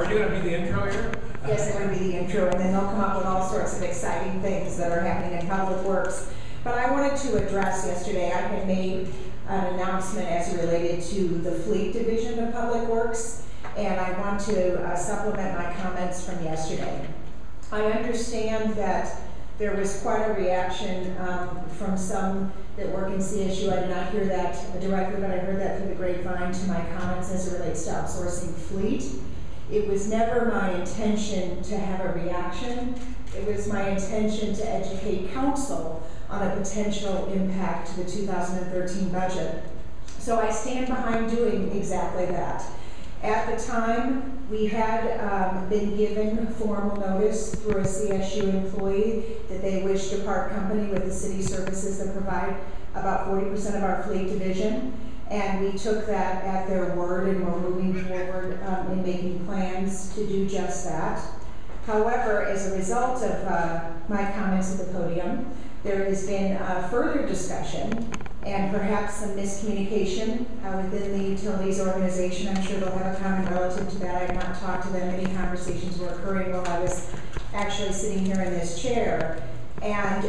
Are you going to be the intro here? Yes, I'm going to be the intro, and then they'll come up with all sorts of exciting things that are happening in Public Works. But I wanted to address yesterday, I had made an announcement as it related to the Fleet Division of Public Works, and I want to supplement my comments from yesterday. I understand that there was quite a reaction from some that work in CSU. I did not hear that directly, but I heard that through the grapevine to my comments as it relates to outsourcing fleet. It was never my intention to have a reaction. It was my intention to educate council on a potential impact to the 2013 budget. So I stand behind doing exactly that. At the time, we had been given formal notice through a CSU employee that they wish to part company with the city services that provide about 40% of our fleet division. And we took that at their word, and we're moving forward in making plans to do just that. However, as a result of my comments at the podium, there has been further discussion and perhaps some miscommunication within the utilities organization. I'm sure they'll have a comment relative to that. I have not talked to them. Many conversations were occurring while I was actually sitting here in this chair. And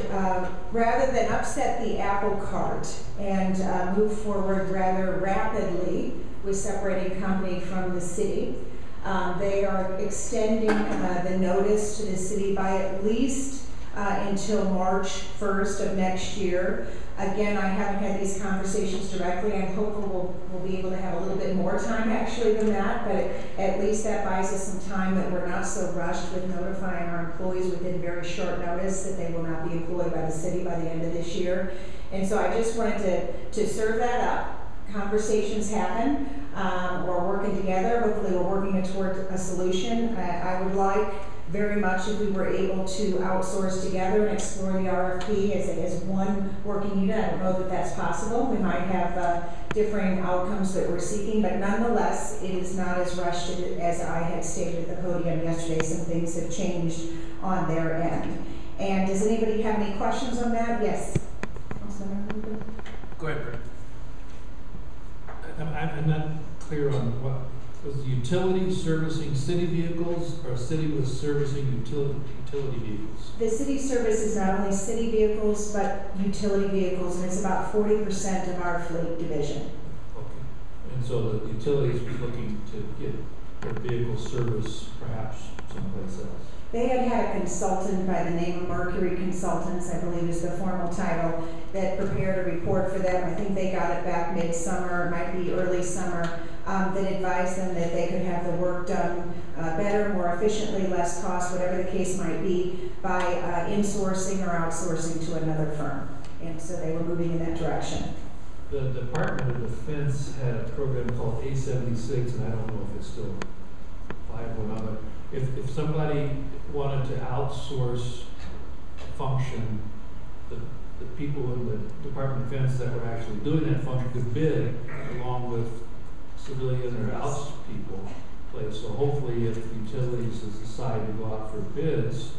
rather than upset the apple cart and move forward rather rapidly with separating company from the city, they are extending the notice to the city by at least until March 1st of next year. Again, I haven't had these conversations directly. I'm hopeful we'll be able to have a little bit more time actually than that, but at least that buys us some time that we're not so rushed with notifying our employees within very short notice that they will not be employed by the city by the end of this year. And so I just wanted to serve that up. Conversations happen. We're working together. Hopefully we're working toward a solution. I would like very much if we were able to outsource together and explore the RFP as one working unit. I don't know that that's possible. We might have differing outcomes that we're seeking, but nonetheless, it is not as rushed as I had stated at the podium yesterday. Some things have changed on their end. And does anybody have any questions on that? Yes. Go ahead, Brent. I'm not clear on what. Was the utility servicing city vehicles, or city was servicing utility vehicles? The city services not only city vehicles, but utility vehicles, and it's about 40% of our fleet division. Okay. And so the utilities was looking to get their vehicle service perhaps someplace else? They had a consultant by the name of Mercury Consultants, I believe is the formal title, that prepared a report for them. I think they got it back mid-summer, it might be early summer, that advised them that they could have the work done better, more efficiently, less cost, whatever the case might be, by insourcing or outsourcing to another firm. And so they were moving in that direction. The Department of Defense had a program called A76, and I don't know if it's still viable or not, but if somebody wanted to outsource a function, the people in the Department of Defense that were actually doing that function could bid along with civilian or outs people. So hopefully if utilities decide to go out for bids,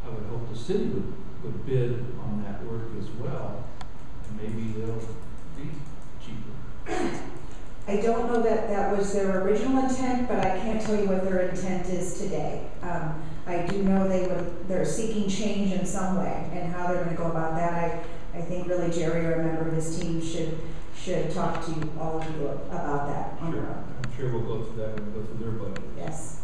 I would hope the city would bid on that work as well, and maybe they'll be cheaper. I don't know that that was their original intent, but I can't tell you what their intent is today. I do know they're seeking change in some way, and how they're going to go about that. I think really Jerry or a member of his team should talk to all of you about that. Sure. I'm sure we'll go through that when we go through their budget. Yes.